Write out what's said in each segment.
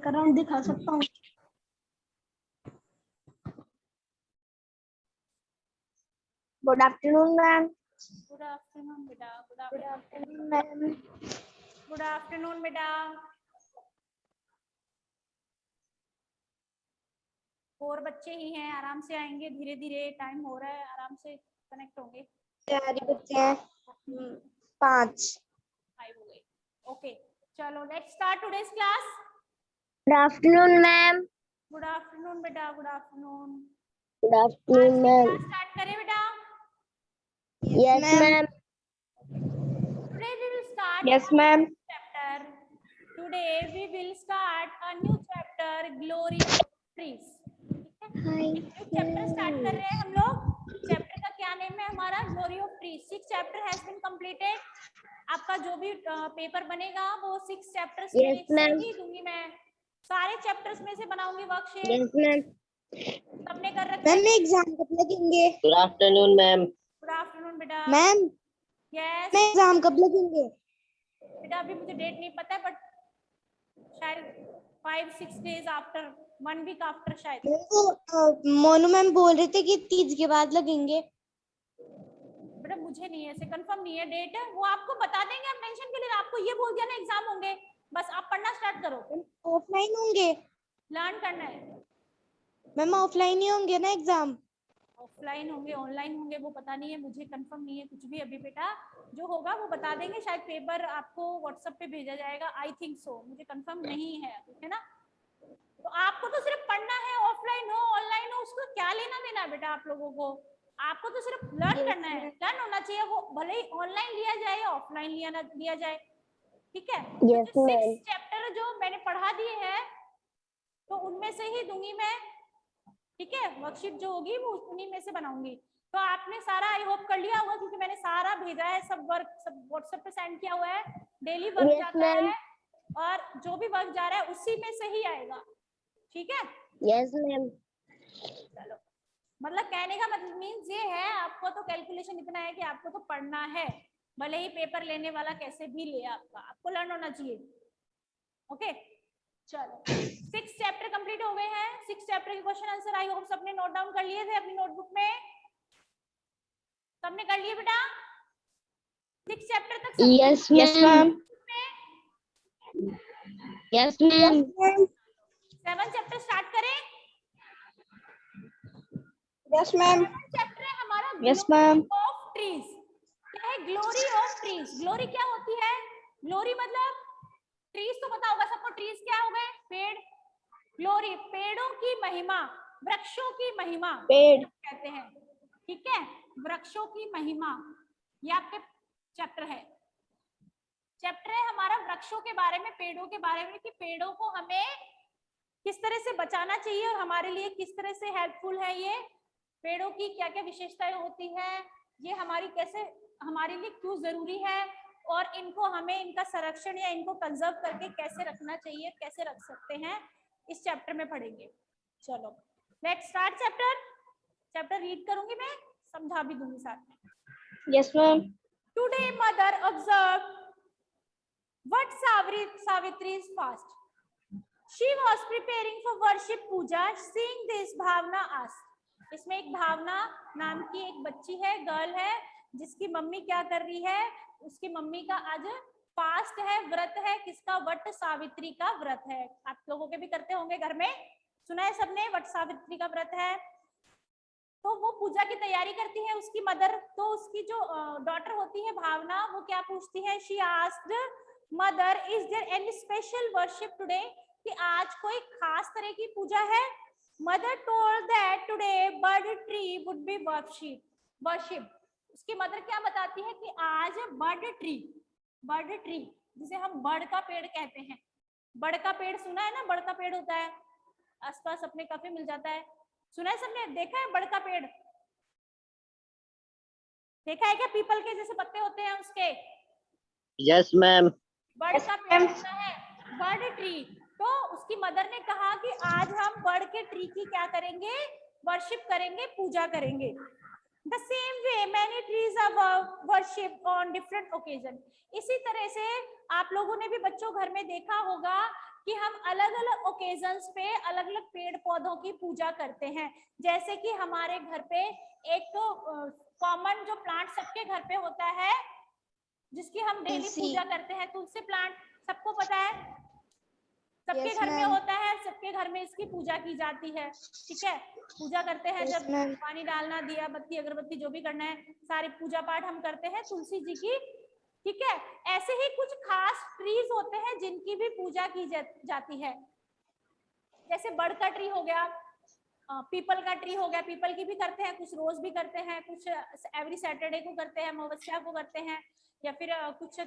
Background दिखा सकता हूँ। Good afternoon ma'am. Good afternoon बेटा। Good afternoon ma'am. Good afternoon बेटा। और बच्चे ही हैं, आराम से आएंगे, धीरे धीरे टाइम हो रहा है, आराम से कनेक्ट होंगे। सारे बच्चे हैं 5 हो गए। ओके चलो let's start today's class. Good afternoon ma'am. Good afternoon बेटा। Good afternoon. गुड आज आफ्टरनून की मैम। क्लास स्टार्ट करें बेटा। Yes ma'am. Today we will start yes a ma'am. new chapter. Today we will start a new chapter, Glory of Trees. ठीक है, new chapter start कर रहे हैं हम लोग। चैप्टर का क्या नेम है हमारा? Glory of trees. 6 chapter has been completed. आपका जो भी पेपर बनेगा वो 6 चैप्टर्स में यस से मैम। ही दूंगी मैं। सारे चैप्टर्स में से बनाऊंगी वर्कशीट। Yes ma'am. सबने कर रखे? मैम एग्जाम कब लगेंगे? Good afternoon ma'am. Good afternoon बेटा। मैम यस मैं एग्जाम कब लगेंगे? बेटा अभी मुझे डेट नहीं पता है, बट शायद 5-6 डेज आफ्टर, 1 वीक आफ्टर शायद। वो मोनू मैम बोल रहे थे कि 30 के बाद लगेंगे। बेटा मुझे नहीं है, ऐसे कंफर्म नहीं है डेट, वो आपको बता देंगे। आप टेंशन के लिए, आपको ये बोल दिया ना एग्जाम होंगे, बस आप पढ़ना स्टार्ट करो। ऑफलाइन होंगे? लर्न करना है। मैम ऑफलाइन ही होंगे ना एग्जाम? ऑफलाइन होंगे ऑनलाइन होंगे वो पता नहीं है, मुझे कंफर्म नहीं है कुछ भी अभी बेटा। जो होगा वो बता देंगे, शायद पेपर आपको व्हाट्सएप पे भेजा जाएगा, आई थिंक सो, मुझे कंफर्म नहीं है, ठीक है ना। तो आपको तो सिर्फ पढ़ना है, ऑफलाइन हो ऑनलाइन हो उसको क्या लेना देना बेटा आप लोगों को। आपको तो सिर्फ लर्न करना है, लर्न होना चाहिए, वो भले ही ऑनलाइन लिया जाए या ऑफलाइन लिया जाए, ठीक है। तो जो 6 चैप्टर जो मैंने पढ़ा दिए हैं तो उनमें से ही दूंगी मैं, ठीक है। वर्कशीट जो होगी वो उन्हीं में से बनाऊंगी। तो आपने सारा आई होप कर लिया होगा, क्योंकि मैंने सारा भेजा है, सब वर्क सब व्हाट्सएप पे सेंड किया हुआ है। डेली वर्क जाता है और जो भी वर्क जा रहा है उसी में से ही आएगा, ठीक है। Yes ma'am. चलो, मतलब कहने का मतलब मीन्स ये है, आपको तो कैलकुलेशन इतना है कि आपको तो पढ़ना है, भले ही पेपर लेने वाला कैसे भी ले, आपको लर्न होना चाहिए। ओके चलो 6 चैप्टर कंप्लीट हो गए हैं। 6 चैप्टर के क्वेश्चन आंसर आई होप सबने नोट डाउन कर लिए थे अपनी नोटबुक में। सबने कर लिए बेटा? 6 चैप्टर तक सब? Yes ma'am. Yes ma'am. 7 chapter start करें? Yes ma'am. 7 चैप्टर है हमारा yes ma'am. Glory of trees. क्या है ग्लोरी ऑफ ट्रीज? ग्लोरी क्या होती है? ग्लोरी मतलब ट्रीज तो पता होगा सबको, ट्रीज क्या हो गए? पेड़। ग्लोरी पेड़ों की महिमा, वृक्षों की महिमा पेड़ कहते हैं, ठीक है। वृक्षों की महिमा, ये आपके चैप्टर है। चैप्टर है हमारा वृक्षों के बारे में, पेड़ों के बारे में, कि पेड़ों को हमें किस तरह से बचाना चाहिए और हमारे लिए किस तरह से हेल्पफुल है ये। पेड़ों की क्या क्या विशेषताएं होती है, ये हमारी कैसे, हमारे लिए क्यों जरूरी है, और इनको हमें इनका संरक्षण या इनको कंजर्व करके कैसे रखना चाहिए, कैसे रख सकते हैं, इस चैप्टर में पढ़ेंगे। चलो let's start chapter. Chapter read करूंगी मैं, समझा भी दूंगी साथ में। Yes ma'am. Today mother observe what Savitri's fast. She was preparing for worship puja. Seeing this, Bhavana asked. इसमें एक भावना नाम की एक बच्ची है, गर्ल है, जिसकी मम्मी क्या कर रही है, उसकी मम्मी का आज फास्ट है, व्रत है, किसका? वट सावित्री का व्रत है। आप लोगों के भी करते होंगे घर में, सुना है सबने, वट सावित्री का व्रत है। तो वो पूजा की तैयारी करती है उसकी मदर। तो उसकी जो डॉटर होती है भावना, वो क्या पूछती है? She asked mother is there any special worship today, कि आज कोई खास तरह की पूजा है। Mother told that today bird tree would be worship. उसकी मदर क्या बताती है कि आज बर्ड ट्री जिसे हम बर्ड का पेड़ कहते हैं, बर्ड का पेड़ सुना है ना, बर्ड का पेड़ होता है आसपास अपने काफी मिल जाता है, सुना है सबने, देखा है बर्ड का पेड़? देखा है क्या? पीपल के जैसे पत्ते होते हैं उसके। Yes ma'am. बर्ड का पेड़ होता है, बर्ड ट्री। तो उसकी मदर ने कहा कि आज हम बर्ड के ट्री की क्या करेंगे? वर्शिप करेंगे, पूजा करेंगे। The same way many trees are worshipped on different occasion. इसी तरह से आप लोगों ने भी बच्चों घर में देखा होगा कि हम अलग अलग ओकेजन्स पे अलग अलग पेड़ पौधों की पूजा करते हैं। जैसे कि हमारे घर पे एक तो कॉमन जो प्लांट सबके घर पे होता है, जिसकी हम डेली तुलसी। पूजा करते हैं, तुलसी प्लांट, सबको पता है, सबके Yes, घर में ma'am. होता है, सबके घर में इसकी पूजा की जाती है। ठीक है, पूजा करते हैं, Yes, जब ma'am. पानी डालना, दिया बत्ती अगरबत्ती जो भी करना है, सारी पूजा पाठ हम करते हैं तुलसी जी की। ठीक है, ऐसे ही कुछ खास ट्रीज होते हैं जिनकी भी पूजा की जाती है। जैसे बड़ का ट्री हो गया, पीपल का ट्री हो गया, पीपल की भी करते हैं, कुछ रोज भी करते हैं, कुछ एवरी सैटरडे को करते हैं, अमावस्या को करते हैं, या फिर कुछ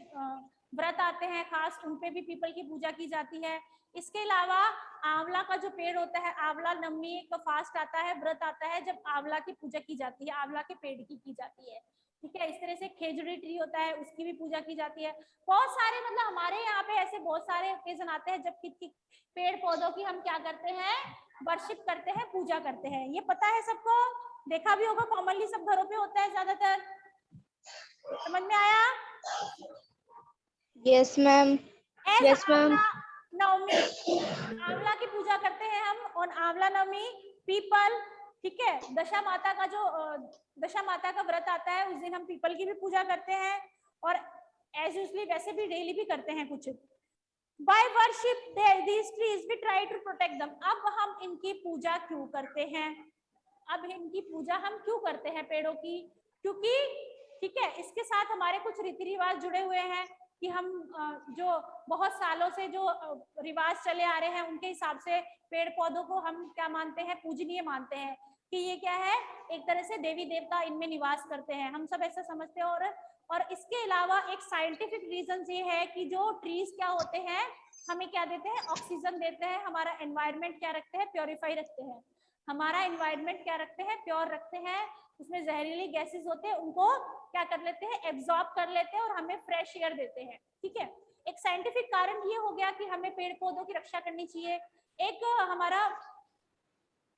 व्रत आते हैं खास, उन पे भी पीपल की पूजा की जाती है। इसके अलावा आंवला का जो पेड़ होता है, आंवला नवमी का फास्ट आता है, व्रत आता है, जब आंवला की पूजा की जाती है, आंवला के पेड़ की जाती है। ठीक है, इस तरह से खेजड़ी ट्री होता है, उसकी भी पूजा की जाती है। बहुत सारे, मतलब हमारे यहाँ पे ऐसे बहुत सारे ओकेजन आते हैं जब पेड़ पौधों की हम क्या करते हैं, वर्शिप करते हैं, पूजा करते हैं। ये पता है सबको, देखा भी होगा, कॉमनली सब घरों पे होता है ज्यादातर। समझ में आया? Yes, ma'am. Yes, ma'am. नवमी, आंवला की पूजा करते हैं हम, और आंवला नवमी, पीपल। ठीक है, दशा माता का जो दशा माता का व्रत आता है, उस दिन हम पीपल की भी पूजा करते हैं, और एज यूजली वैसे भी डेली भी करते हैं कुछ। By worship these trees, we try to protect them. अब हम इनकी पूजा क्यों करते हैं? अब इनकी पूजा हम क्यों करते हैं पेड़ों की? क्योंकि ठीक है, इसके साथ हमारे कुछ रीति रिवाज जुड़े हुए हैं कि हम जो बहुत सालों से जो रिवाज चले आ रहे हैं, उनके हिसाब से पेड़ पौधों को हम क्या मानते हैं, पूजनीय मानते हैं, कि ये क्या है, एक तरह से देवी देवता इनमें निवास करते हैं, हम सब ऐसा समझते हैं। और इसके अलावा एक साइंटिफिक रीजन ये है कि जो ट्रीज क्या होते हैं, हमें क्या देते हैं, ऑक्सीजन देते हैं, हमारा एनवायरनमेंट क्या रखते हैं, प्योरीफाई रखते हैं, हमारा एनवायरनमेंट क्या रखते हैं, प्योर रखते हैं। उसमें जहरीली गैसेस होते हैं, उनको क्या कर लेते हैं, एब्जॉर्ब कर लेते हैं, और हमें फ्रेश एयर देते हैं। ठीक है, एक साइंटिफिक कारण ये हो गया कि हमें पेड़ पौधों की रक्षा करनी चाहिए। एक हमारा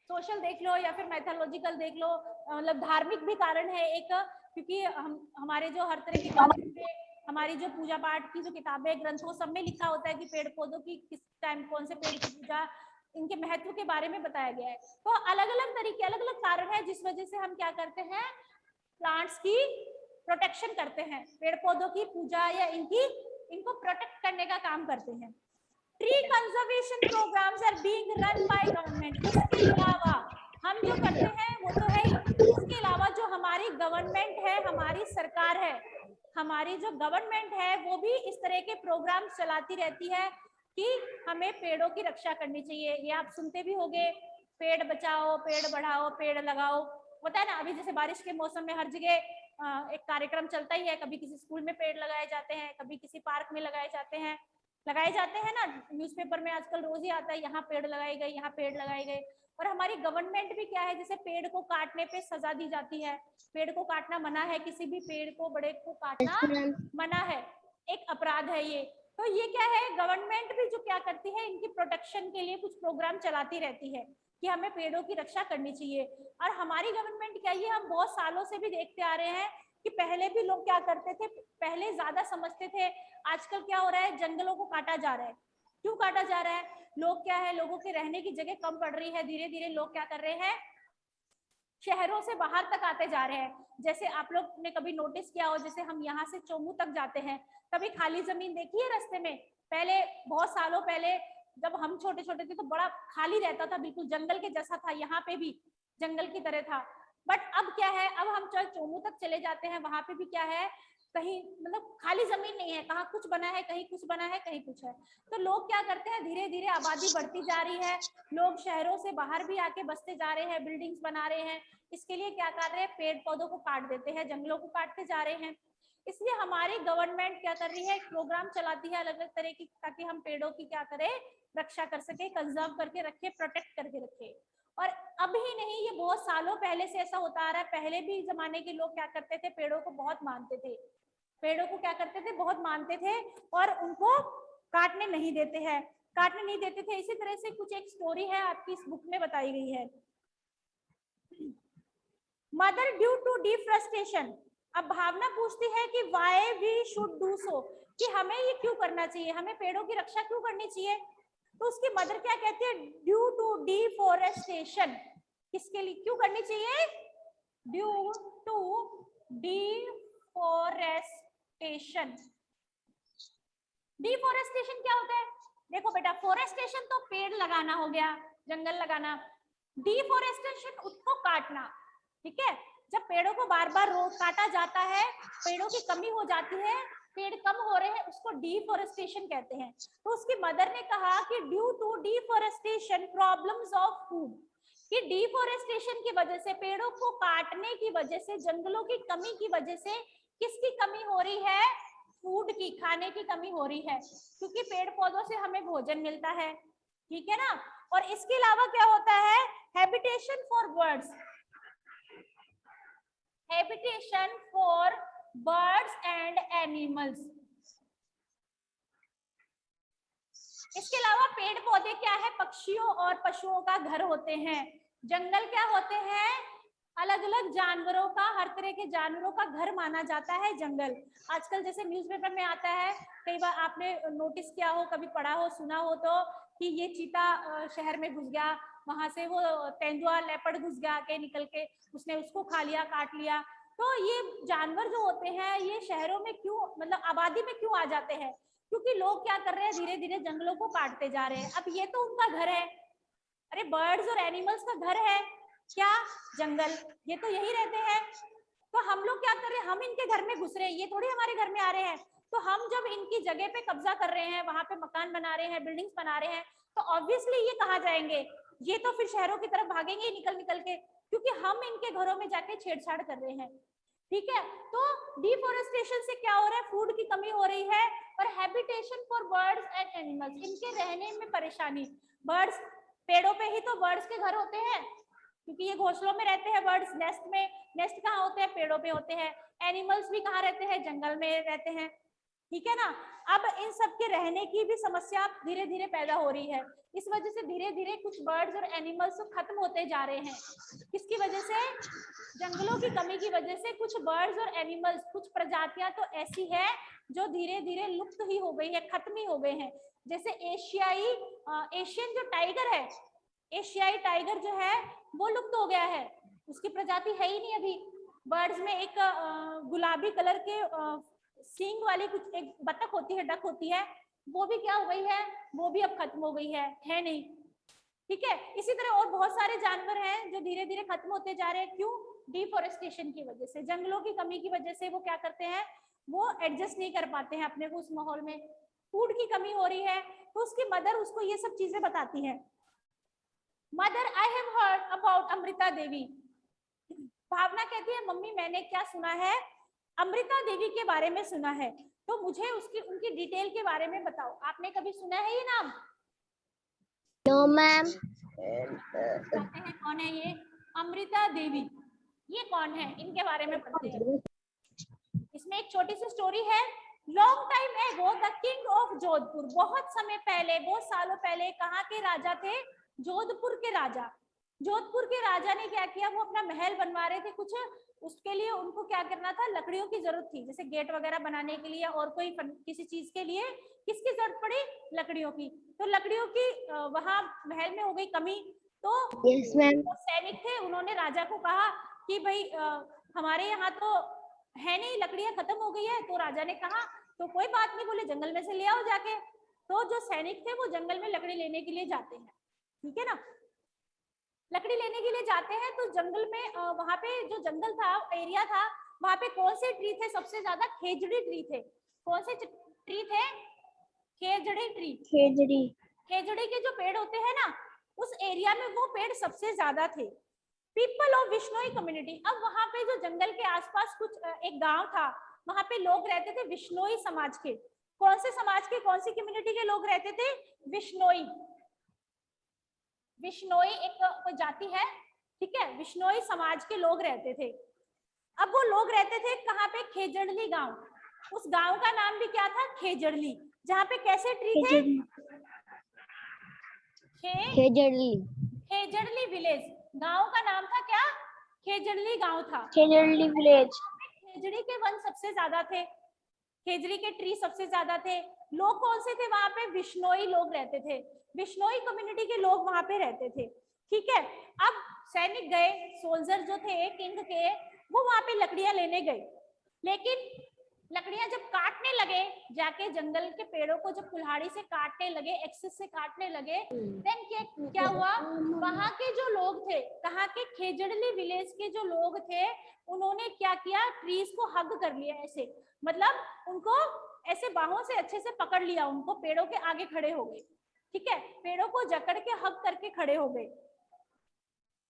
सोशल देख लो या फिर मैथोलॉजिकल देख लो, मतलब धार्मिक भी कारण है एक, क्योंकि हमारे जो हर तरह की हमारी जो पूजा पाठ की जो किताबें, ग्रंथों, सब में लिखा होता है कि पेड़ पौधों की किस टाइम कौन से पेड़ की पूजा, इनके महत्व के बारे में बताया गया है। तो अलग अलग तरीके, अलग अलग कारण है जिस वजह से हम क्या करते हैं, प्लांट्स की प्रोटेक्शन करते हैं, पेड़ पौधों की पूजा या इनको प्रोटेक्ट करने का काम करते हैं। Tree conservation programs are being run by government. इसके अलावा हम जो करते हैं वो तो है ही, इसके अलावा जो हमारी गवर्नमेंट है, हमारी सरकार है, हमारी जो गवर्नमेंट है, वो भी इस तरह के प्रोग्राम चलाती रहती है कि हमें पेड़ों की रक्षा करनी चाहिए। ये आप सुनते भी होंगे, पेड़ बचाओ, पेड़ बढ़ाओ, पेड़ लगाओ, होता है ना। अभी जैसे बारिश के मौसम में हर जगह एक कार्यक्रम चलता ही है, कभी किसी स्कूल में पेड़ लगाए जाते हैं, कभी किसी पार्क में लगाए जाते हैं ना, न्यूज़पेपर में आजकल रोज ही आता है, यहाँ पेड़ लगाए गए, यहाँ पेड़ लगाए गए। और हमारी गवर्नमेंट भी क्या है, जैसे पेड़ को काटने पे सजा दी जाती है, पेड़ को काटना मना है, किसी भी पेड़ को, बड़े को काटना मना है, एक अपराध है ये। तो ये क्या है, गवर्नमेंट भी जो क्या करती है, इनकी प्रोटेक्शन के लिए कुछ प्रोग्राम चलाती रहती है कि हमें पेड़ों की रक्षा करनी चाहिए। और हमारी गवर्नमेंट क्या, ये हम बहुत सालों से भी देखते आ रहे हैं कि पहले भी लोग क्या करते थे, पहले ज्यादा समझते थे, आजकल क्या हो रहा है, जंगलों को काटा जा रहा है। क्यों काटा जा रहा है, लोग क्या है, लोगों के रहने की जगह कम पड़ रही है, धीरे धीरे लोग क्या कर रहे हैं, शहरों से बाहर तक आते जा रहे हैं। जैसे आप लोग ने कभी नोटिस किया हो, जैसे हम यहाँ से चोमू तक जाते हैं, कभी खाली जमीन देखी है रास्ते में? पहले बहुत सालों पहले जब हम छोटे छोटे थे तो बड़ा खाली रहता था, बिल्कुल जंगल के जैसा था, यहाँ पे भी जंगल की तरह था। बट अब क्या है, अब हम चोमू तक चले जाते हैं, वहां पे भी क्या है, कहीं मतलब खाली जमीन नहीं है, कहाँ कुछ बना है, कहीं कुछ बना है, कहीं कुछ है। तो लोग क्या करते हैं, धीरे धीरे आबादी बढ़ती जा रही है, लोग शहरों से बाहर भी आके बसते जा रहे हैं, बिल्डिंग्स बना रहे हैं। इसके लिए क्या कर रहे हैं, पेड़ पौधों को काट देते हैं, जंगलों को काटते जा रहे हैं। इसलिए हमारी गवर्नमेंट क्या कर रही है, एक प्रोग्राम चलाती है अलग अलग तरह की, ताकि हम पेड़ों की क्या करें, रक्षा कर सके, कंजर्व करके रखे, प्रोटेक्ट करके रखे। और अब ही नहीं, ये बहुत सालों पहले से ऐसा होता आ रहा है। पहले भी जमाने के लोग क्या करते थे, पेड़ों को बहुत मानते थे, पेड़ों को क्या करते थे, बहुत मानते थे, और उनको काटने नहीं देते हैं, काटने नहीं देते थे। इसी तरह से कुछ एक स्टोरी है आपकी इस बुक में बताई गई है, मदर ड्यू टू डिफॉरेस्टेशन। अब भावना पूछती है कि why we should do so, कि हमें ये क्यों करना चाहिए, हमें पेड़ों की रक्षा क्यों करनी चाहिए। तो उसकी मदर क्या कहती है, ड्यू टू डिफोरेस्टेशन। किसके लिए, क्यों करनी चाहिए, ड्यू टू डिफोरेस्टेशन। डिफोरेस्टेशन क्या होता है, देखो बेटा, फोरेस्टेशन तो पेड़ लगाना हो गया, जंगल लगाना, डिफोरेस्टेशन उसको काटना, ठीक है। जब पेड़ों को बार बार काटा जाता है, पेड़ों की कमी हो जाती है, पेड़ कम हो रहे हैं, उसको डिफोरेस्टेशन कहते हैं। तो उसकी मदर ने कहा कि due to deforestation problems of food, कि डिफोरेस्टेशन की वजह से, पेड़ों को काटने की वजह से, जंगलों की कमी की वजह से किसकी कमी हो रही है, फूड की, खाने की कमी हो रही है, क्योंकि पेड़ पौधों से हमें भोजन मिलता है, ठीक है ना। और इसके अलावा क्या होता है, habitation for birds, habitation for birds and animals. इसके अलावा पेड़ पौधे क्या है, पक्षियों और पशुओं का घर होते हैं। जंगल क्या होते हैं, अलग अलग जानवरों का, हर तरह के जानवरों का घर माना जाता है जंगल। आजकल जैसे न्यूज़पेपर में आता है, कई बार आपने नोटिस किया हो, कभी पढ़ा हो, सुना हो, तो कि ये चीता शहर में घुस गया, वहां से वो तेंदुआ लेपर्ड घुस गया के निकल के, उसने उसको खा लिया, काट लिया। तो ये जानवर जो होते हैं, ये शहरों में क्यों, मतलब आबादी में क्यों आ जाते हैं, क्योंकि लोग क्या कर रहे हैं, धीरे धीरे जंगलों को काटते जा रहे हैं। अब ये तो उनका घर है, अरे बर्ड्स और एनिमल्स का घर है क्या, जंगल, ये तो यही रहते हैं। तो हम लोग क्या कर रहे हैं, हम इनके घर में घुस रहे हैं, ये थोड़ी हमारे घर में आ रहे हैं। तो हम जब इनकी जगह पे कब्जा कर रहे हैं, वहां पे मकान बना रहे हैं, बिल्डिंग्स बना रहे हैं, तो ऑब्वियसली ये कहाँ जाएंगे, ये तो फिर शहरों की तरफ भागेंगे निकल निकल के, क्योंकि हम इनके घरों में जाके छेड़छाड़ कर रहे हैं, ठीक है। तो डिफोरेस्टेशन से क्या हो रहा है, फूड की कमी हो रही है, और habitation for birds and animals, इनके रहने में परेशानी। बर्ड्स, पेड़ों पे ही तो बर्ड्स के घर होते हैं, क्योंकि ये घोंसलों में रहते हैं बर्ड्स, नेस्ट में, नेस्ट कहाँ होते हैं, पेड़ों पे होते हैं। एनिमल्स भी कहाँ रहते हैं, जंगल में रहते हैं, ठीक है ना। अब इन सब के रहने की भी समस्या धीरे धीरे पैदा हो रही है। इस वजह से धीरे धीरे कुछ बर्ड्स और एनिमल्स खत्म होते जा रहे हैं। किसकी वजह से, जंगलों की कमी की वजह से कुछ बर्ड्स और एनिमल्स, कुछ प्रजातियां तो ऐसी है जो धीरे धीरे लुप्त ही हो गई है, खत्म ही हो गए हैं। जैसे एशियन जो टाइगर है, एशियाई टाइगर जो है वो लुप्त हो गया है, उसकी प्रजाति है ही नहीं अभी। बर्ड्स में एक गुलाबी कलर के सींग वाली कुछ एक बतख होती है, डक होती है, वो भी क्या हो गई है, वो भी अब खत्म हो गई है नहीं, ठीक है। इसी तरह और बहुत सारे जानवर हैं जो धीरे धीरे खत्म होते जा रहे हैं। क्यों, डिफोरेस्टेशन की वजह से, जंगलों की कमी की वजह से वो क्या करते हैं, वो एडजस्ट नहीं कर पाते हैं अपने को उस माहौल में, फूड की कमी हो रही है। तो उसकी मदर उसको ये सब चीजें बताती है। Mother, I have heard about Amrita Devi. Bhavna कहती है, मम्मी मैंने क्या सुना है, अमृता देवी के बारे में सुना है, तो मुझे उसकी, उनकी डिटेल के बारे में बताओ। आपने कभी सुना है ये नाम? No ma'am. बताते हैं कौन है ये, अमृता देवी, ये कौन है, इनके बारे में पढ़ते हैं। इसमें एक छोटी सी स्टोरी है। लॉन्ग टाइम एगो द किंग ऑफ जोधपुर, बहुत समय पहले, बहुत सालों पहले, कहाँ के राजा थे, जोधपुर के राजा। जोधपुर के राजा ने क्या किया, वो अपना महल बनवा रहे थे कुछ, उसके लिए उनको क्या करना था, लकड़ियों की जरूरत थी, जैसे गेट वगैरह बनाने के लिए और कोई किसी चीज के लिए किसकी जरूरत पड़ी, लकड़ियों की। तो लकड़ियों की वहां महल में हो गई कमी। तो यस मैम। सैनिक थे, उन्होंने राजा को कहा कि भाई हमारे यहाँ तो है नहीं, लकड़ियां खत्म हो गई है। तो राजा ने कहा तो कोई बात नहीं, बोले जंगल में से ले आओ जाके। तो जो सैनिक थे वो जंगल में लकड़ी लेने के लिए जाते हैं, ठीक है ना, लकड़ी लेने के लिए जाते हैं। तो जंगल में वहां पे जो जंगल था, एरिया था, वहां पे कौन से ट्री थे सबसे ज्यादा, खेजड़ी ट्री थे। कौन से ट्री थे, खेजड़ी ट्री। खेजड़ी, खेजड़ी के जो पेड़ होते हैं ना, उस एरिया में वो पेड़ सबसे ज्यादा थे। पीपल ऑफ विश्नोई कम्युनिटी, अब वहां पे जो जंगल के आसपास कुछ एक गांव था, वहां पे लोग रहते थे विश्नोई समाज के। कौन से समाज के, कौन सी कम्युनिटी के लोग रहते थे, विश्नोई। विश्नोई एक कोई जाति है, ठीक है, विश्नोई समाज के लोग रहते थे। अब वो लोग रहते थे कहाँ पे, खेजड़ली गांव। उस गांव का नाम भी क्या था, खेजड़ली। जहाँ पे कैसे ट्री थे, खेजड़ी, खेजड़ली विलेज, गांव का नाम था क्या, खेजड़ली गांव था। खेजड़ी विलेज। खेजड़ी के वन सबसे ज्यादा थे, खेजड़ी के ट्री सबसे ज्यादा थे। लोग कौन से थे वहां पे? विश्नोई लोग रहते थे, विश्नोई कम्युनिटी के लोग वहां पे रहते थे। ठीक है, अब सैनिक गए, सोल्जर जो थे किंग के, वो वहां पे लकड़ियां लेने गए, लेकिन लकड़ियां जब काटने लगे, जाके जंगल के पेड़ों को जब कुल्हाड़ी से काटने लगे, एक्सिस से काटने लगे, देन क्या हुआ, वहां के जो लोग थे, कहाँ के, खेजड़ली विलेज के जो लोग थे, उन्होंने क्या किया, ट्रीज को हग कर लिया ऐसे, मतलब उनको ऐसे बाहों से अच्छे से पकड़ लिया, उनको पेड़ों के आगे खड़े हो गए। ठीक है, पेड़ों को जकड़ के हग करके खड़े हो गए।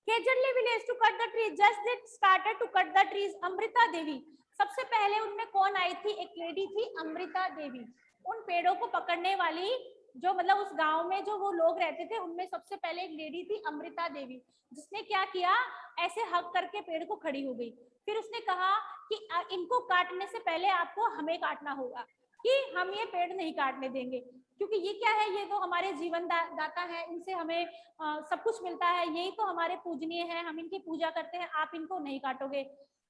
Khejarli village to cut the tree, just they started to cut the trees, Amrita Devi, सबसे पहले उनमें कौन आई थी? एक लेडी थी अमृता देवी, उन पेड़ों को पकड़ने वाली, जो मतलब उस गांव में जो वो लोग रहते थे, उनमें सबसे पहले एक लेडी थी अमृता देवी, जिसने क्या किया, ऐसे हक करके पेड़ को खड़ी हो गई। फिर उसने कहा कि इनको काटने से पहले आपको हमें काटना होगा, कि हम ये पेड़ नहीं काटने देंगे, क्योंकि ये क्या है, ये तो हमारे जीवन दाता है, इनसे हमें सब कुछ मिलता है, यही तो हमारे पूजनीय है, हम इनकी पूजा करते हैं, आप इनको नहीं काटोगे।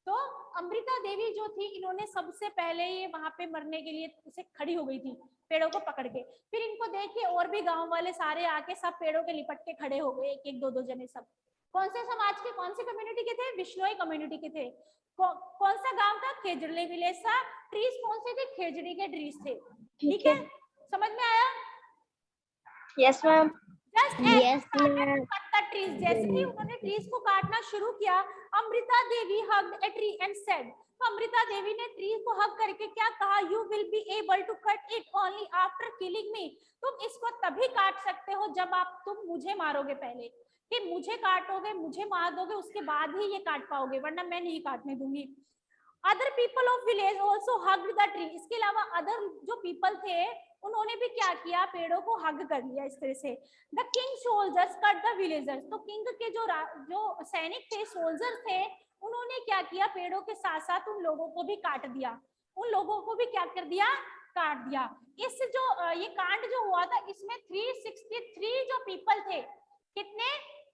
तो अमृता देवी जो थी, इन्होंने सबसे पहले ये वहां पे मरने के लिए उसे खड़ी हो गई थी, पेड़ों को पकड़ के। फिर इनको देख के और भी गांव वाले सारे आके सब पेड़ों के लिपट के खड़े हो गए, एक एक दो दो जने सब। कौन से समाज के, कौन से कम्युनिटी के थे? विश्नोई कम्युनिटी के थे। कौन सा गांव था? खेजड़ली विलेज था। ट्रीज कौन से थे? खेजड़ी के ट्रीज थे। ठीक है, समझ में आया? Yes ma'am. Just as they started to cut the trees, जैसे ही उन्होंने ट्रीज को काटना शुरू किया, Amrita Devi hugged a tree and said, तो अमृता देवी ने ट्री को हग करके क्या कहा? You will be able to cut it only after killing me, तुम इसको तभी काट सकते हो जब तुम मुझे मारोगे पहले, कि मुझे काटोगे, मुझे मार दोगे, उसके बाद ही ये काट पाओगे, वरना मैं नहीं काटने दूंगी। Other people of village also hugged the tree, इसके अलावा अदर जो पीपल थे, उन्होंने भी क्या किया, पेड़ों को हग कर लिया इस तरह से। The king soldiers cut the villagers, तो किंग के जो सैनिक थे, सोल्जर थे, उन्होंने क्या किया, पेड़ों के साथ साथ उन लोगों को भी काट दिया, उन लोगों को भी क्या कर दिया, काट दिया। इस जो ये कांड जो हुआ था, इसमें 363 जो पीपल थे, कितने?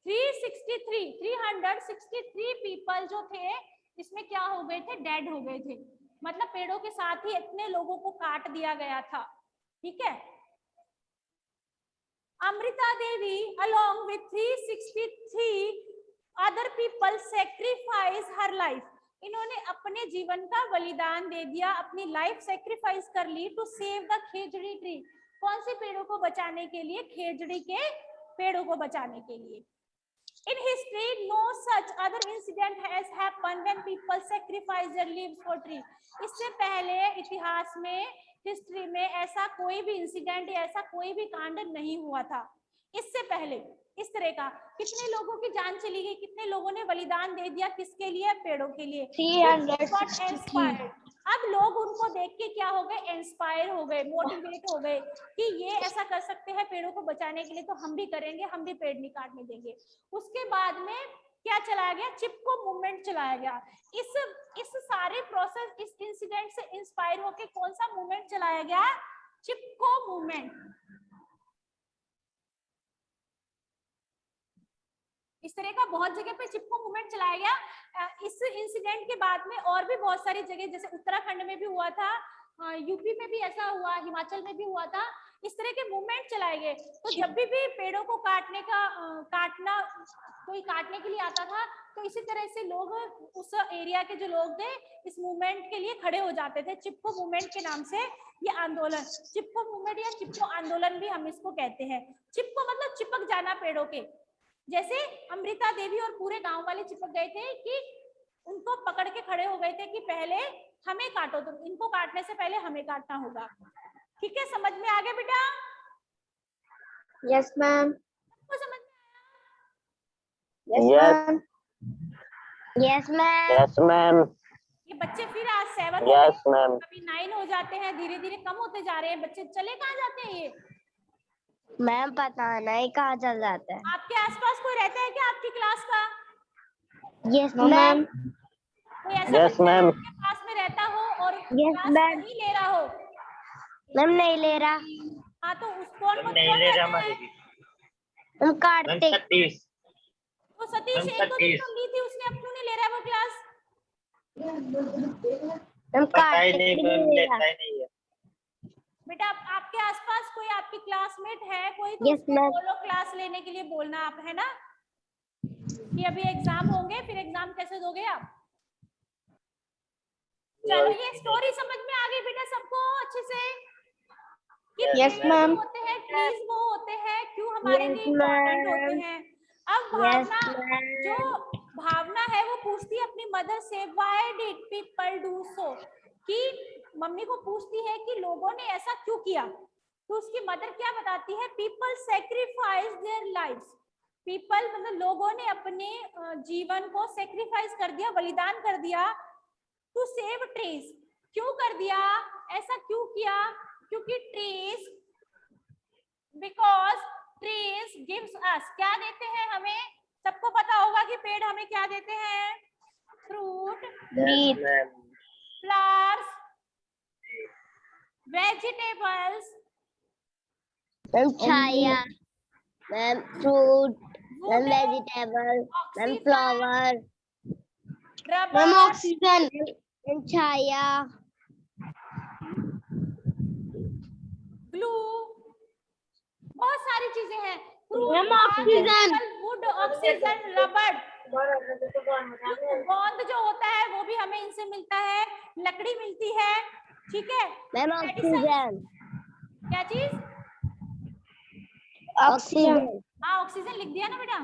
363 पीपल जो थे, इसमें क्या हो गए थे? डेड हो गए थे, मतलब पेड़ों के साथ ही इतने लोगों को काट दिया गया था। ठीक है, Amrita Devi along with 363 other people sacrifice her life, इन्होंने अपने जीवन का बलिदान दे दिया, अपनी लाइफ सेक्रीफाइस कर ली to save the Khejri tree, कौन से पेड़ों को बचाने के लिए? खेजड़ी के पेड़ों को बचाने के लिए। In history, no such other incident has happened when people sacrifice their lives for tree. इससे पहले इतिहास में, हिस्ट्री में ऐसा कोई भी इंसिडेंट या ऐसा कोई भी कांड नहीं हुआ था इससे पहले इस तरह का। कितने लोगों की जान चली गई, कितने लोगों ने बलिदान दे दिया, किसके लिए? पेड़ों के लिए। 363। अब लोग उनको देख के क्या हो गए? इंस्पायर हो गए, मोटिवेट हो गए कि ये ऐसा कर सकते हैं पेड़ों को बचाने के लिए, तो हम भी करेंगे, हम भी पेड़ नहीं काटने देंगे। उसके बाद में क्या चलाया गया? चिपको मूवमेंट चलाया गया। इस सारे प्रोसेस, इस इंसिडेंट से इंस्पायर होके कौन सा मूवमेंट चलाया गया? चिपको मूवमेंट। इस तरह का बहुत जगह पे चिपको मूवमेंट चलाया गया। इस इंसिडेंट के बाद में और भी बहुत सारी जगह, जैसे उत्तराखंड में भी हुआ था, यूपी में भी ऐसा हुआ, हिमाचल में भी हुआ था, इस तरह के मूवमेंट चलाए गए। तो जब भी पेड़ों को कोई काटने के लिए आता था, तो इसी तरह से लोग, उस एरिया के जो लोग थे, इस मूवमेंट के लिए खड़े हो जाते थे। चिपको मूवमेंट के नाम से ये आंदोलन, चिपको मूवमेंट या चिपको आंदोलन भी हम इसको कहते हैं। चिपको मतलब चिपक जाना पेड़ों के, जैसे अमृता देवी और पूरे गांव वाले चिपक गए थे कि उनको पकड़ के खड़े हो गए थे कि पहले हमें काटो, तुम इनको काटने से पहले हमें काटना होगा। ठीक है, समझ में आ गया बेटा? Yes ma'am. समझ में आया? Yes ma'am. Yes ma'am. ये बच्चे फिर आज 7 यस मैम। कभी 9 हो जाते हैं, धीरे धीरे कम होते जा रहे हैं बच्चे, चले कहाँ जाते हैं ये? मैम पता नहीं कहाँ चल जाता है। आपके आसपास कोई रहता है क्या आपकी क्लास का? Yes ma'am. कोई ऐसा बच्चा जो आपके पास में रहता हो और क्लास नहीं ले रहा हो? मैम नहीं ले रहा। हाँ, तो कौन नहीं ले रहा है? हम कार्तिक। तो सतीश एक दो दिन तो ली थी उसने, अब क्यों नहीं ले रहा है वो क्लास? हम कार्तिक नहीं, नहीं ले रहा। नहीं है। बेटा आपके आसपास कोई आपकी क्लासमेट है कोई, तो Yes, उसको ma'am. बोलो क्लास लेने के लिए बोलना आप, है ना, कि अभी एग्जाम होंगे, फिर एग्जाम कैसे दोगे आप। चलो ये स्टोरी समझ में आ गई बेटा सबको अच्छे से, कि Yes, पेड़ ma'am. जो होते हैं, ट्रीज वो होते हैं, क्यों हमारे Yes, लिए इम्पोर्टेंट होते ma'am. हैं। अब Yes, भावना, जो ma'am. भावना है वो पूछती है अपनी मदर से, why did people do so, कि मम्मी को पूछती है कि लोगों ने ऐसा क्यों किया। तो उसकी मदर क्या बताती है, people sacrifice their lives, people मतलब लोगों ने अपने जीवन को सेक्रीफाइस कर दिया, बलिदान कर दिया, टू सेव ट्रीज। क्यों कर दिया, ऐसा क्यों किया, क्योंकि trees, because trees gives us, क्या देते हैं हमें, सबको पता होगा कि पेड़ हमें क्या देते हैं, fruit, Yes, ma'am. Flowers, vegetables, Ma'am, chaya. Ma'am, fruit. Ma'am, wood, vegetable. Ma'am, oxygen, flower. Ma'am, rubber, oxygen. Ma'am, chaya. Glue, बहुत सारी चीजें हैं, fruit, Ma'am, oxygen. Would, oxygen, rubber, गोंद जो होता है वो भी हमें इनसे मिलता है, लकड़ी मिलती है, ठीक है। Ma'am, medicine, oxygen. क्या चीज, Oxygen. हाँ ऑक्सीजन लिख दिया ना बेटा।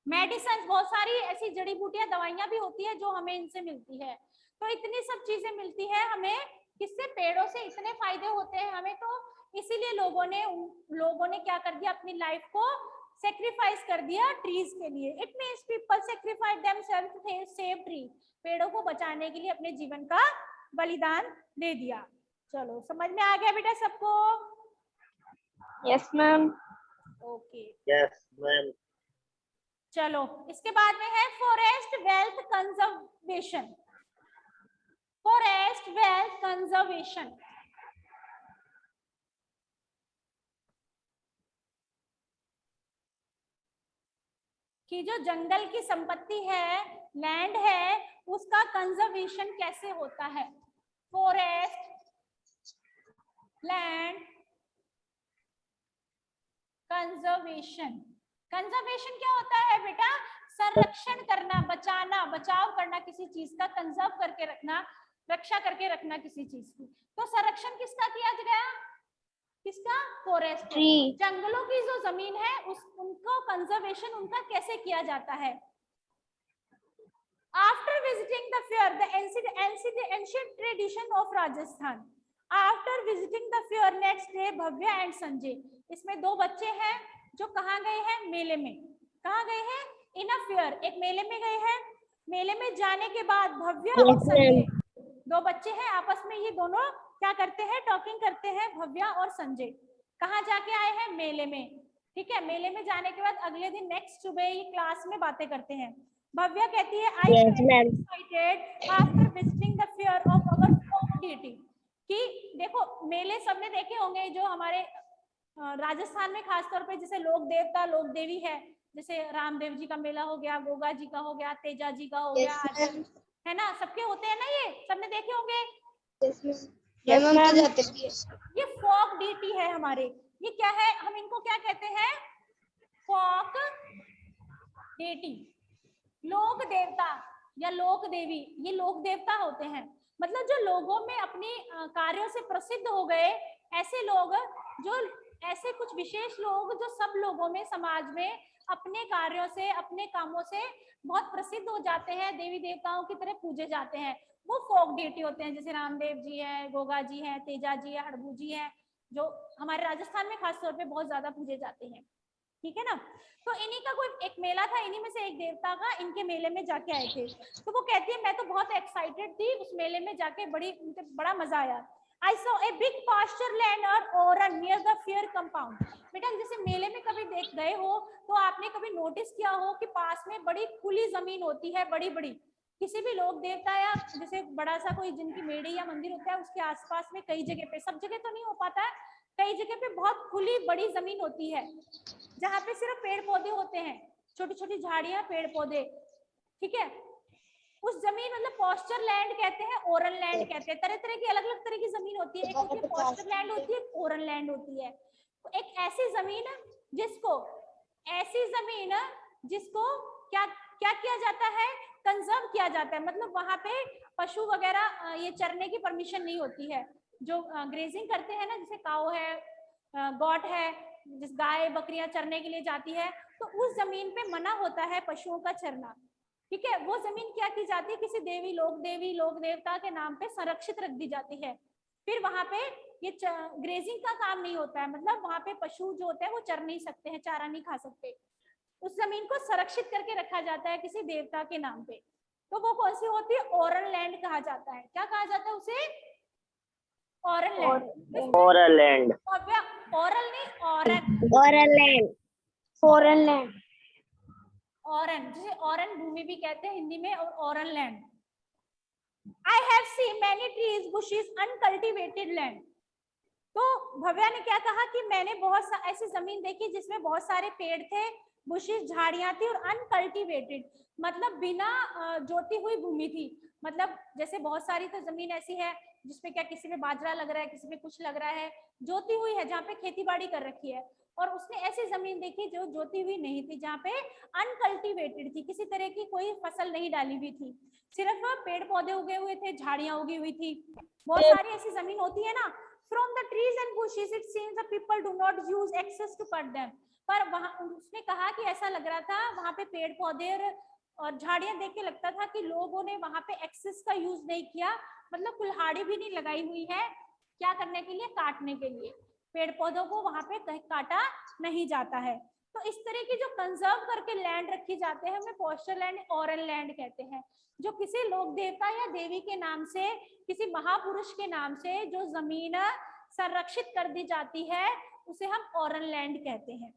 मेडिसिन, बहुत सारी ऐसी जड़ी बूटियां, दवाइयां भी होती है जो हमें इनसे मिलती है। तो इतनी सब चीजें मिलती है हमें, किससे, पेड़ों से इतने फायदे होते हैं हमें। तो इसीलिए लोगों ने क्या कर दिया, अपनी लाइफ को सेक्रीफाइस कर दिया ट्रीज के लिए। It means people sacrifice themselves to save tree, पेड़ों को बचाने के लिए अपने जीवन का बलिदान दे दिया। चलो समझ में आ गया बेटा सबको। Yes, ma'am. Okay Yes, ma'am. चलो इसके बाद में है forest wealth conservation. Forest wealth conservation, कि जो जंगल की संपत्ति है, लैंड है, उसका कंजर्वेशन कैसे होता है। फॉरेस्ट लैंड कंजर्वेशन, कंजर्वेशन क्या होता है बेटा, संरक्षण करना, बचाना, बचाव करना किसी चीज का, कंजर्व करके रखना, रक्षा करके रखना किसी चीज की। तो संरक्षण किसका किया गया, किसका, फॉरेस्ट, Tree. जंगलों की जो जमीन है उनको कंजर्वेशन उनका कैसे किया जाता है। After visiting the fair, the ancient tradition of Rajasthan. After visiting the fair, next day Bhavya and Sanjay, इसमें दो बच्चे हैं जो कहाँ गए हैं, मेले में। कहाँ गए हैं, इन अ फेयर, एक मेले में गए हैं। मेले में जाने के बाद भव्या और संजय, दो बच्चे हैं, आपस में ये दोनों क्या करते हैं, टॉकिंग करते हैं, भव्या और संजय। कहाँ जाके आए हैं, मेले में, ठीक है। मेले में जाने के बाद अगले दिन नेक्स्ट सुबह ये क्लास में बातें करते हैं। भव्या कहती है, I Yes, ma'am. Excited after visiting the fair of our folk deity, कि देखो मेले सबने देखे होंगे जो हमारे राजस्थान में खासतौर पे, जैसे लोक देवता लोक देवी है, जैसे रामदेव जी का मेला हो गया, गोगा जी का हो गया, तेजा जी का हो गया, है ना, सबके होते हैं ना, ये सबने देखे होंगे। Yes, ma'am. ये फोक डीटी है हमारे, ये क्या है, हम इनको क्या कहते हैं, फोक डीटी, लोक देवता या लोक देवी, ये लोक देवता होते हैं। मतलब जो लोगों में अपनी कार्यों से प्रसिद्ध हो गए, ऐसे लोग, जो ऐसे कुछ विशेष लोग जो सब लोगों में, समाज में अपने कार्यों से, अपने कामों से बहुत प्रसिद्ध हो जाते हैं, देवी देवताओं की तरह पूजे जाते हैं, वो फोक डीटी होते हैं। जैसे रामदेव जी है, गोगा जी है, तेजा जी है, हड़बू जी है, जो हमारे राजस्थान में खासतौर पे बहुत ज्यादा पूजे जाते हैं, ठीक है ना। तो इन्हीं का कोई एक मेला था, इन्हीं में से एक देवता का इनके मेले में जाके आए थे। तो वो कहती है, मैं तो बहुत एक्साइटेड थी, उस मेले में जाके बड़ा मजा आया। I saw a big pasture land or near the fair compound. बेटा जैसे मेले में कभी देख गए हो तो आपने कभी नोटिस किया हो कि पास में बड़ी खुली जमीन होती है, बड़ी बड़ी, किसी भी लोक देवता या जैसे बड़ा सा कोई जिनकी मेड़ी या मंदिर होता है, उसके आसपास में कई जगह पे, सब जगह तो नहीं हो पाता है, कई जगह पे बहुत खुली बड़ी जमीन होती है जहाँ पे सिर्फ पेड़ पौधे होते हैं, छोटी छोटी झाड़ियां, पेड़ पौधे, ठीक है। उस जमीन मतलब पॉस्चर लैंड कहते हैं, ओरल लैंड कहते हैं। तरह तरह की अलग अलग तरह की जमीन होती है, एक होती है पॉस्चर लैंड होती है, ओरल लैंड होती है। तो एक ऐसी जमीन जिसको क्या क्या किया जाता है, कंजर्व किया जाता है, मतलब वहां पे पशु वगैरह ये चरने की परमिशन नहीं होती है। जो ग्रेजिंग करते हैं ना, जैसे काऊ है, गॉट है, जिस गाय बकरियां चरने के लिए जाती है, तो उस जमीन पे मना होता है पशुओं का चरना। ठीक है, वो जमीन क्या की जाती है, किसी देवी लोक देवता के नाम पे संरक्षित रख दी जाती है। फिर वहां पे ये ग्रेजिंग का काम नहीं होता है, मतलब वहां पे पशु जो होते हैं वो चर नहीं सकते हैं, चारा नहीं खा सकते। उस जमीन को संरक्षित करके रखा जाता है किसी देवता के नाम पे। तो वो कौन सी होती है, ओरल लैंड कहा जाता है। क्या कहा जाता है उसे, oral land. Oral land, oral नहीं, Oran. Oral land, foreign land. Oran, जिसे ओरन भूमि भी कहते हैं हिंदी में, और oral land. I have seen many trees, bushes, uncultivated land. तो भव्या ने क्या कहा कि मैंने बहुत ऐसी जमीन देखी जिसमें बहुत सारे पेड़ थे, बुशेस झाड़ियां थी, और अनकल्टिवेटेड मतलब बिना जोती हुई भूमि थी। मतलब जैसे बहुत सारी तो जमीन ऐसी है जिसमें क्या किसी में बाजरा लग रहा है, किसी में कुछ लग रहा है, जोती हुई है, जहाँ पे खेती बाड़ी कर रखी है। और उसने ऐसी जमीन देखी जो जोती हुई नहीं थी, जहाँ पे अनकल्टिवेटेड थी, किसी तरह की कोई फसल नहीं डाली हुई थी, सिर्फ पेड़ पौधे उगे हुए थे, झाड़ियां उगी हुई थी। बहुत सारी ऐसी जमीन होती है ना। From the trees and bushes, it seems the people do not use access to cut them. पर वहां उसने कहा कि ऐसा लग रहा था वहां पे पेड़ पौधे और झाड़ियां देख के लगता था कि लोगों ने वहां पे एक्सेस का यूज नहीं किया, मतलब कुल्हाड़ी भी नहीं लगाई हुई है क्या करने के लिए, काटने के लिए। पेड़ पौधों को वहां पे काटा नहीं जाता है। तो इस तरह की जो कंजर्व करके लैंड रखी जाते हैं, हमें पॉस्चर लैंड, ओरल लैंड कहते हैं। जो किसी लोक देवता या देवी के नाम से, किसी महापुरुष के नाम से जो जमीन संरक्षित कर दी जाती है, उसे हम ओरल लैंड कहते हैं।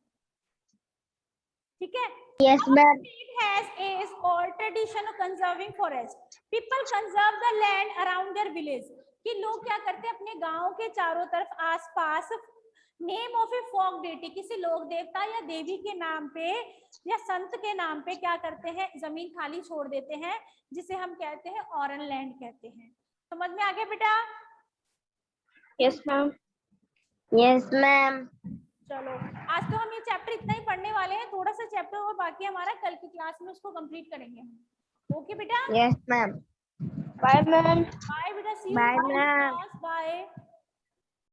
ठीक है। Yes, ma'am. It has a old tradition of conserving forest. People conserve the land around their village. कि लोग क्या करते हैं, अपने गांव के चारों तरफ आसपास name of a folk deity, किसी लोक देवता या देवी के नाम पे या संत के नाम पे क्या करते हैं, जमीन खाली छोड़ देते हैं, जिसे हम कहते हैं ओरल लैंड कहते हैं। समझ में आ गया बेटा? Yes ma'am. Yes, ma'am. चलो, आज तो हम ये चैप्टर इतना ही पढ़ने वाले हैं, थोड़ा सा चैप्टर और बाकी हमारा, कल की क्लास में उसको कंप्लीट करेंगे हम। ओके बेटा? Yes, ma'am. Bye ma'am. Bye बेटा, सी यू Bye, इन ma'am. Class, bye.